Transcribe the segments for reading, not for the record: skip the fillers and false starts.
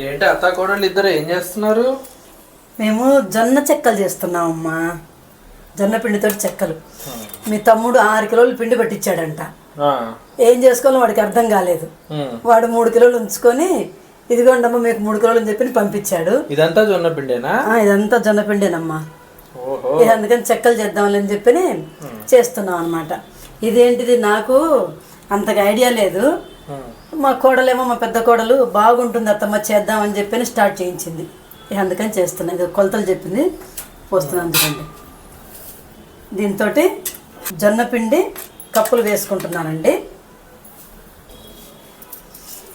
ఏంటి అత్త కోడళ్ళు ఇద్దరు ఏం చేస్తున్నారు? మేము జొన్న చెక్కలు చేస్తున్నామమ్మా. జొన్న పిండితో చెక్కలు. మీ తమ్ముడు 6 కిలోలు పిండి పట్టించాడంట. ఏం చేసుకోవాలో వాడికి అర్థం కాలేదు. వాడు 3 కిలోలు ఉంచుకొని ఇదిగోండమ్మా మీకు 3 కిలోలు అని చెప్పి పంపించాడు. ఇదంతా జొన్న పిండేనా? ఇదంతా జొన్న పిండేనమ్మా. ఇది అందుకని చెక్కలు చేద్దామని చెప్పి చేస్తున్నాం అనమాట. ఇదేంటిది నాకు అంతగా ఐడియా లేదు. మా కోడలేమో మా పెద్ద కోడలు బాగుంటుంది అత్తమ్మ చేద్దామని చెప్పి స్టార్ట్ చేయించింది. అందుకని చేస్తున్నా. ఇది కొలతలు చెప్పింది పోస్తున్నాను. అందుకండి దీంతో జొన్న పిండి కప్పులు వేసుకుంటున్నానండి.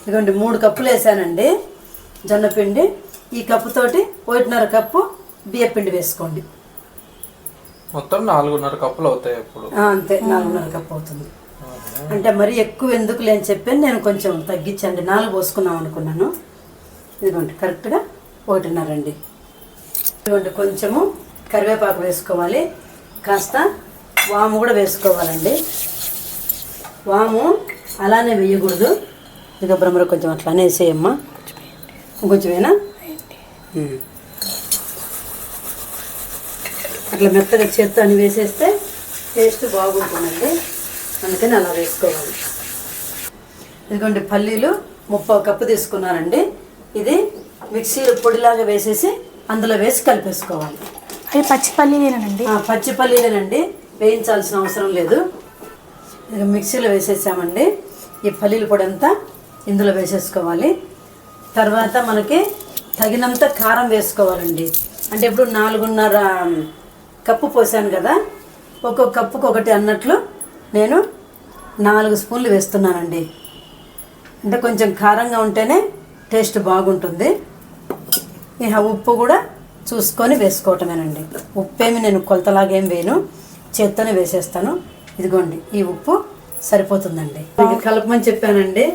ఇదిగోండి 3 కప్పులు వేసానండి జొన్న పిండి. ఈ కప్పుతోటి 1.5 కప్పు బియ్య పిండి వేసుకోండి. మొత్తం 4.5 కప్పులు అవుతాయి. అప్పుడు అంతే 4.5 కప్పు అవుతుంది. అంటే మరి ఎక్కువ ఎందుకు లేని చెప్పి నేను కొంచెం తగ్గించండి. 4 పోసుకున్నాం అనుకున్నాను. ఇదిగోండి కరెక్ట్గా 1.5 అండి. ఇదిగోండి కొంచెము కరివేపాకు వేసుకోవాలి. కాస్త వాము కూడా వేసుకోవాలండి. వాము అలానే వేయకూడదు. ఇదిగో బ్రహ్మర కొంచెం అట్లానే వేసేయమ్మా. కొంచెమేనా? అట్లా మెత్తగా చేత్తో అని వేసేస్తే టేస్ట్ బాగుంటుందండి. అందుకని అలా వేసుకోవాలి. ఇదిగోండి పల్లీలు 30 కప్పు తీసుకున్నానండి. ఇది మిక్సీలో పొడిలాగా వేసేసి అందులో వేసి కలిపేసుకోవాలి. అవి పచ్చి పల్లీలేనండి? పచ్చి పల్లీలేనండి, వేయించాల్సిన అవసరం లేదు. ఇక మిక్సీలో వేసేసామండి. ఈ పల్లీల పొడి అంతా ఇందులో వేసేసుకోవాలి. తర్వాత మనకి తగినంత కారం వేసుకోవాలండి. అంటే ఇప్పుడు 4.5 కప్పు పోసాను కదా, ఒక్కొక్క కప్పుకు 1 అన్నట్లు నేను 4 స్పూన్లు వేస్తున్నానండి. అంటే కొంచెం కారంగా ఉంటేనే టేస్ట్ బాగుంటుంది. ఇక ఉప్పు కూడా చూసుకొని వేసుకోవటమేనండి. ఉప్పేమి నేను కొలతలాగేం వేయను, చేత్తోనే వేసేస్తాను. ఇదిగోండి ఈ ఉప్పు సరిపోతుందండి. ఇది కలపమని చెప్పానండి.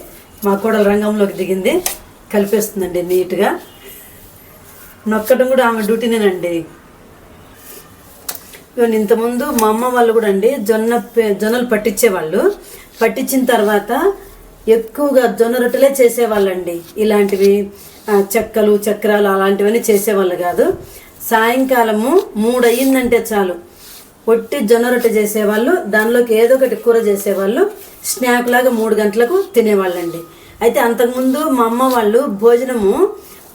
మా కోడలు రంగంలోకి దిగింది, కలిపేస్తుందండి నీట్గా. నొక్కడం కూడా ఆమె డ్యూటీనేనండి. ఇంతకుముందు మా అమ్మ వాళ్ళు కూడా అండి జొన్నలు పట్టించేవాళ్ళు. పట్టించిన తర్వాత ఎక్కువగా జొన్న రొట్టెలే చేసేవాళ్ళండి. ఇలాంటివి చెక్కలు చక్రాలు అలాంటివన్నీ చేసేవాళ్ళు కాదు. సాయంకాలము 3 అయ్యిందంటే చాలు ఒట్టి జొన్న రొట్టె చేసేవాళ్ళు. దానిలోకి ఏదో ఒకటి కూర చేసేవాళ్ళు. స్నాక్ లాగా 3 గంటలకు తినేవాళ్ళండి. అయితే అంతకుముందు మా అమ్మ వాళ్ళు భోజనము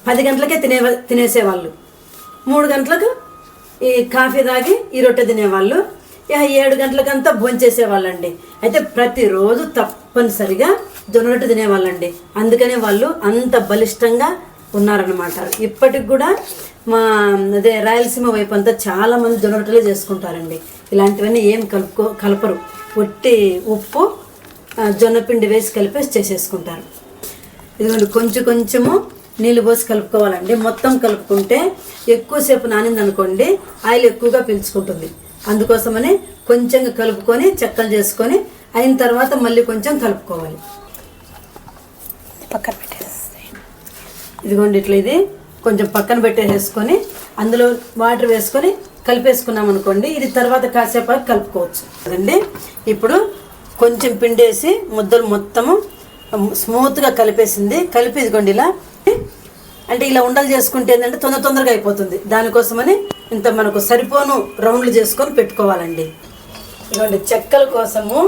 10 గంటలకే తినేసేవాళ్ళు. 3 గంటలకు ఈ కాఫీ తాగి ఈ రొట్టె తినేవాళ్ళు. 7 గంటలకంతా భోంచేసేవాళ్ళండి. అయితే ప్రతిరోజు తప్పనిసరిగా జొన్న రొట్టె తినేవాళ్ళండి. అందుకనే వాళ్ళు అంత బలిష్టంగా ఉన్నారనమాట. ఇప్పటికి కూడా మా రాయలసీమ వైపు అంతా చాలామంది జొన్న రొట్టెలే చేసుకుంటారండి. ఇలాంటివన్నీ ఏం కలపరు. ఒట్టి ఉప్పు జొన్న పిండి వేసి కలిపేసి చేసేసుకుంటారు. ఇదిగోండి కొంచెము నీళ్ళు పోసి కలుపుకోవాలండి. మొత్తం కలుపుకుంటే ఎక్కువసేపు నానింది అనుకోండి ఆయిల్ ఎక్కువగా పీల్చుకుంటుంది. అందుకోసమని కొంచెంగా కలుపుకొని చెక్కలు చేసుకొని అయిన తర్వాత మళ్ళీ కొంచెం కలుపుకోవాలి. పక్కన పెట్టేసి ఇదిగోండి ఇట్లా ఇది కొంచెం పక్కన పెట్టేసుకొని అందులో వాటర్ వేసుకొని కలిపేసుకున్నాం అనుకోండి. ఇది తర్వాత కాసేపు కలుపుకోవచ్చు కదండి. ఇప్పుడు కొంచెం పిండేసి ముద్దలు మొత్తము స్మూత్గా కలిపేసింది. కలిపి ఇదిగోండి ఇలా అంటే ఇలా ఉండలు చేసుకుంటే ఏంటంటే తొందరగా అయిపోతుంది. దానికోసమని ఇంత మనకు సరిపోను రౌండ్లు చేసుకొని పెట్టుకోవాలండి. ఇదిగోండి చెక్కల కోసము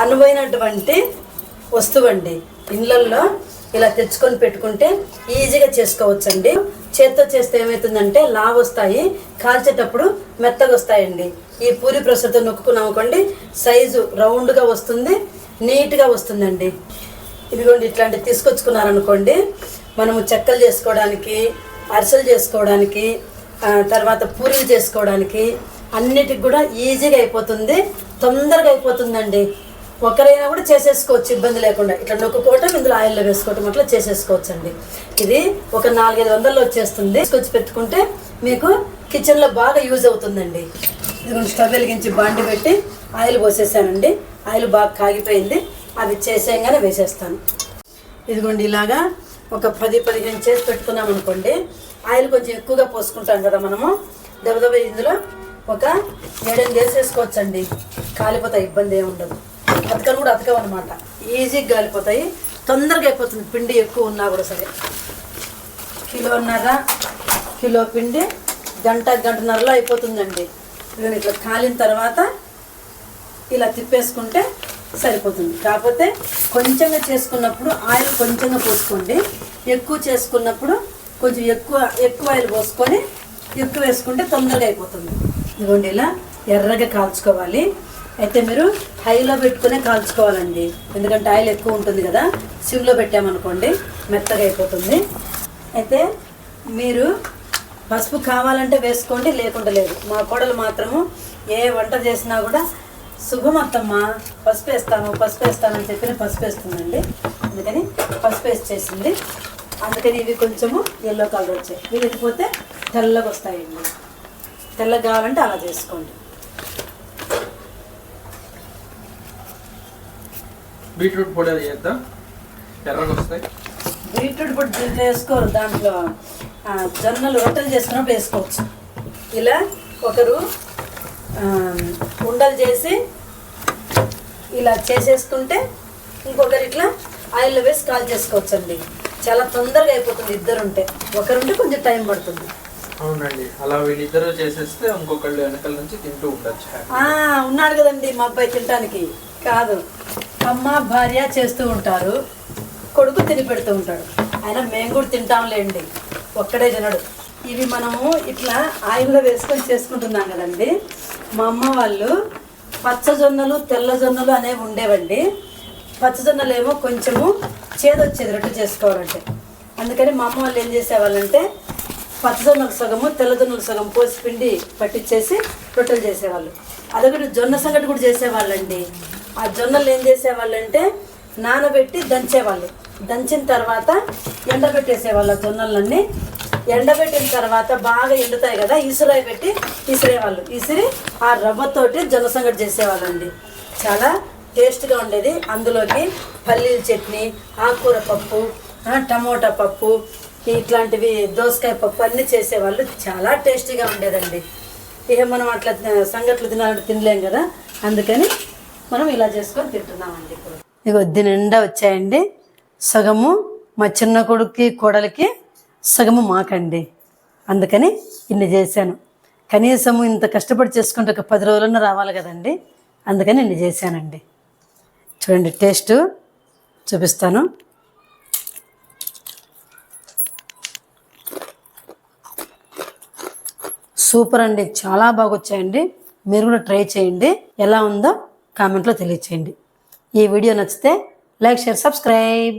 అనువైనటువంటి వస్తువు అండి. ఇళ్ళల్లో ఇలా తెచ్చుకొని పెట్టుకుంటే ఈజీగా చేసుకోవచ్చండి. చేత్తో చేస్తే ఏమవుతుందంటే లావు వస్తాయి, కాల్చేటప్పుడు మెత్తగా వస్తాయండి. ఈ పూరి ప్రెషర్తో నొక్కుకున్నాం అనుకోండి సైజు రౌండ్గా వస్తుంది, నీట్గా వస్తుందండి. ఇదిగోండి ఇట్లాంటివి తీసుకొచ్చుకున్నారనుకోండి మనము చెక్కలు చేసుకోవడానికి, అరిసెలు చేసుకోవడానికి, తర్వాత పూరీలు చేసుకోవడానికి అన్నిటికి కూడా ఈజీగా అయిపోతుంది, తొందరగా అయిపోతుందండి. ఒకరైనా కూడా చేసేసుకోవచ్చు ఇబ్బంది లేకుండా. ఇట్లా నొక్కుకోవటం, ఇందులో ఆయిల్లో వేసుకోవటం అట్లా చేసేసుకోవచ్చు అండి. ఇది ఒక 4-5 వందల్లో వచ్చేస్తుంది. తీసుకొచ్చి పెట్టుకుంటే మీకు కిచెన్లో బాగా యూజ్ అవుతుందండి. ఇది స్టవ్ వెలిగించి బాండి పెట్టి ఆయిల్ పోసేసానండి. ఆయిల్ బాగా కాగిపోయింది. అవి చేసేయంగానే వేసేస్తాను. ఇదిగోండి ఇలాగా ఒక 10-15 చేసి పెట్టుకున్నాం అనుకోండి. ఆయిల్ కొంచెం ఎక్కువగా పోసుకుంటాం కదా మనము. దెబ్బ ఇందులో ఒక 7-8 వేసేసుకోవచ్చండి. కాలిపోతాయి, ఇబ్బంది ఏమి ఉండదు. అతకలు కూడా అతకవన్నమాట, ఈజీగా కాలిపోతాయి, తొందరగా అయిపోతుంది. పిండి ఎక్కువ ఉన్నా కూడా సరే. కిలో పిండి గంటన్నరలో అయిపోతుందండి. ఇవన్నీ ఇట్లా కాలిన తర్వాత ఇలా తిప్పేసుకుంటే సరిపోతుంది. కాకపోతే కొంచెంగా చేసుకున్నప్పుడు ఆయిల్ కొంచెంగా పోసుకోండి. ఎక్కువ చేసుకున్నప్పుడు కొంచెం ఎక్కువ ఆయిల్ పోసుకొని ఎక్కువ వేసుకుంటే తొందరగా అయిపోతుంది. ఇదిగోండి ఇలా ఎర్రగా కాల్చుకోవాలి. అయితే మీరు హైలో పెట్టుకునే కాల్చుకోవాలండి, ఎందుకంటే ఆయిల్ ఎక్కువ ఉంటుంది కదా. సిమ్లో పెట్టామనుకోండి మెత్తగా అయిపోతుంది. అయితే మీరు పసుపు కావాలంటే వేసుకోండి, లేకుండా లేదు. మా కోడలు మాత్రము ఏ వంట చేసినా కూడా శుభమత్తమ్మ పసుపు వేస్తానని చెప్పి పసుపు వేస్తుందండి. అందుకని పసుపు వేసి చేసింది. అందుకని ఇవి కొంచెము ఎల్లో కలర్ వచ్చాయి. ఇవి లేకపోతే తెల్లగా వస్తాయండి. తెల్లగా కావాలంటే అలా చేసుకోండి. బీట్రూట్ పొడి అది చేద్దాం, ఎర్రగా వస్తాయి. బీట్రూట్ పొడి దీంట్లో వేసుకోరు, దాంట్లో జొన్నలు రొట్టెలు చేసుకున్నప్పుడు వేసుకోవచ్చు. ఇలా ఒకరు ఉండలు చేసి ఇలా చేసేసుకుంటే ఇంకొకరు ఇట్లా ఆయిల్లో వేసి కాల్ చేసుకోవచ్చు అండి. చాలా తొందరగా అయిపోతుంది. ఇద్దరుంటే, ఒకరుంటే కొంచెం టైం పడుతుంది. అవునండి, అలా వీళ్ళిద్దరూ చేసేస్తే ఇంకొకళ్ళు వెనకాల నుంచి తింటూ ఉండొచ్చు. ఉన్నాడు కదండి మా అబ్బాయి తినడానికి. కాదు, అమ్మ భార్య చేస్తూ ఉంటారు, కొడుకు తిని పెడుతూ ఉంటాడు. అయినా మేము కూడా తింటాంలేండి, ఒక్కడే తినడు. ఇవి మనము ఇట్లా ఆయిల్లో వేసుకొని చేసుకుంటున్నాం కదండి. మా అమ్మ వాళ్ళు పచ్చజొన్నలు తెల్ల జొన్నలు అనేవి ఉండేవండి. పచ్చజొన్నలు ఏమో కొంచెము చేదొచ్చేది రొట్టె చేసుకోవాలంటే. అందుకని మా అమ్మ వాళ్ళు ఏం చేసేవాళ్ళంటే పచ్చజొన్నలు సగము తెల్లజొన్నలు సగం పోసి పిండి పట్టించేసి రొట్టెలు చేసేవాళ్ళు. అదొకటి జొన్న సంగటి కూడా చేసేవాళ్ళండి. ఆ జొన్నలు ఏం చేసేవాళ్ళంటే నానబెట్టి దంచేవాళ్ళు. దంచిన తర్వాత ఎండబెట్టేసేవాళ్ళు. ఆ జొన్నలన్నీ ఎండబెట్టిన తర్వాత బాగా ఎండుతాయి కదా, ఇసురాయి పెట్టి ఇసిరేవాళ్ళు. ఇసిరి ఆ రవ్వతోటి జొన్న సంగటి చేసేవాళ్ళండి. చాలా టేస్ట్గా ఉండేది. అందులోకి పల్లీల చట్నీ, ఆకుకూర పప్పు, టమోటా పప్పు, ఇట్లాంటివి దోసకాయ పప్పు అన్నీ చేసేవాళ్ళు. చాలా టేస్టీగా ఉండేదండి. ఇక మనం అట్లా సంగట్లు తినాలంటే తినలేం కదా, అందుకని మనం ఇలా చేసుకొని తింటున్నామండి. ఇప్పుడు ఇక నిండా వచ్చాయండి. సగము మా చిన్న కొడుక్కి కోడలికి, సగము మాకండి. అందుకని ఇన్ని చేశాను. కనీసము ఇంత కష్టపడి చేసుకుంటే ఒక 10 రోజులన్నా రావాలి కదండి, అందుకని ఇన్ని చేశానండి. చూడండి టేస్ట్ చూపిస్తాను. సూపర్ అండి, చాలా బాగా వచ్చాయండి. మీరు కూడా ట్రై చేయండి. ఎలా ఉందో కామెంట్లో తెలియచేయండి. ఈ వీడియో నచ్చితే లైక్, షేర్, సబ్స్క్రైబ్.